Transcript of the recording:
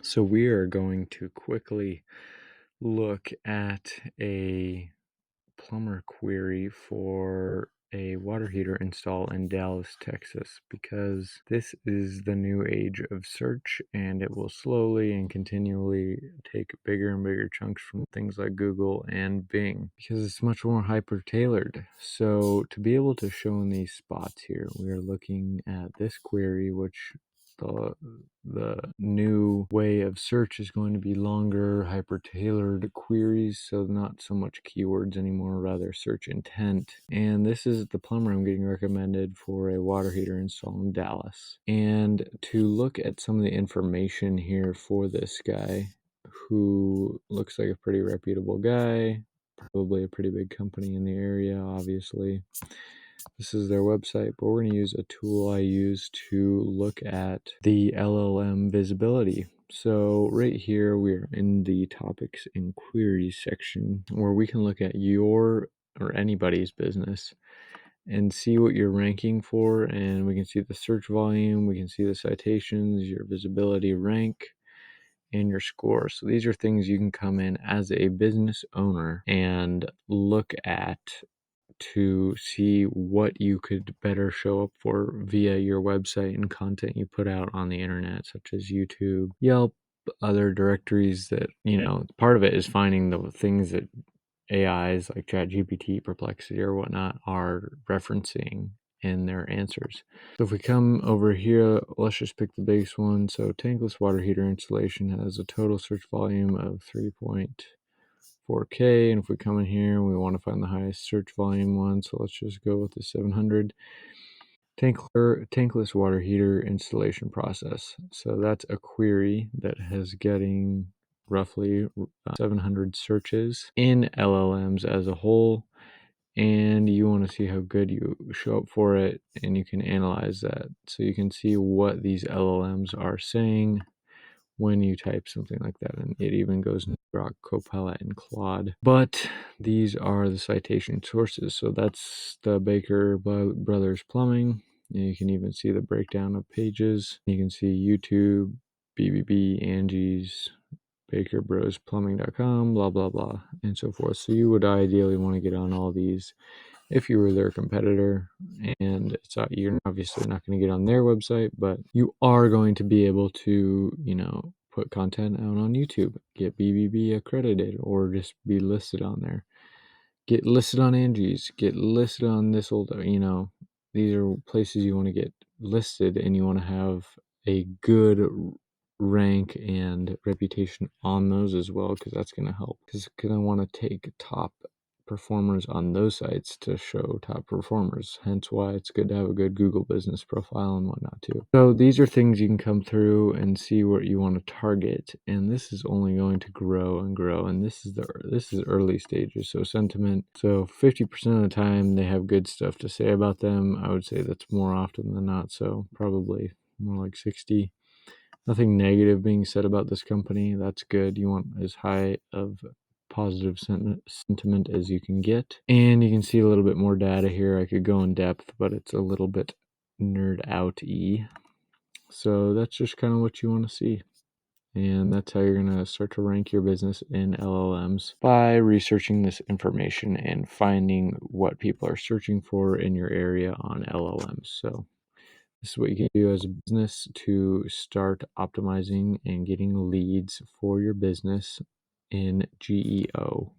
So we are going to quickly look at a plumber query for a water heater install in Dallas, Texas, because this is the new age of search and it will slowly and continually take bigger and bigger chunks from things like Google and Bing because it's much more hyper tailored. So to be able to show in these spots here, we are looking at this query, which the new way of search is going to be longer, hyper-tailored queries, so not so much keywords anymore, rather search intent. And this is the plumber I'm getting recommended for a water heater install in Dallas. And to look at some of the information here for this guy, who looks like a pretty reputable guy, probably a pretty big company in the area, obviously. This is their website, but we're going to use a tool I use to look at the LLM visibility. So right here, we're in the topics and queries section where we can look at your or anybody's business and see what you're ranking for. And we can see the search volume, we can see the citations, your visibility rank, and your score. So these are things you can come in as a business owner and look at to see what you could better show up for via your website and content you put out on the internet, such as YouTube, Yelp, other directories that, part of it is finding the things that AIs like ChatGPT, Perplexity, or whatnot are referencing in their answers. So if we come over here, let's just pick the base one. So tankless water heater installation has a total search volume of 3.4K, and if we come in here, we want to find the highest search volume one, so let's just go with the 700. Tankless water heater installation process. So that's a query that has getting roughly 700 searches in LLMs as a whole, and you want to see how good you show up for it, and you can analyze that. So you can see what these LLMs are saying when you type something like that, and it even goes into Grok, Copilot, and Claude. But these are the citation sources. So that's the Baker Brothers Plumbing. And you can even see the breakdown of pages. You can see YouTube, BBB, Angie's, BakerBrosPlumbing.com, blah, blah, blah, and so forth. So you would ideally want to get on all these if you were their competitor, and you're obviously not going to get on their website, but you are going to be able to, put content out on YouTube, get BBB accredited, or just be listed on there. Get listed on Angie's, get listed on this these are places you want to get listed, and you want to have a good rank and reputation on those as well, because that's going to help. Because I want to take top performers on those sites to show top performers, hence why it's good to have a good Google business profile and whatnot too. So these are things you can come through and see what you want to target, and this is only going to grow and grow, and this is early stages. So sentiment, so 50% of the time they have good stuff to say about them. I would say that's more often than not, so probably more like 60. Nothing negative being said about this company. That's good. You want as high of positive sentiment as you can get. And you can see a little bit more data here. I could go in depth, but it's a little bit nerd out-y. So that's just kind of what you want to see. And that's how you're going to start to rank your business in LLMs, by researching this information and finding what people are searching for in your area on LLMs. So this is what you can do as a business to start optimizing and getting leads for your business in GEO.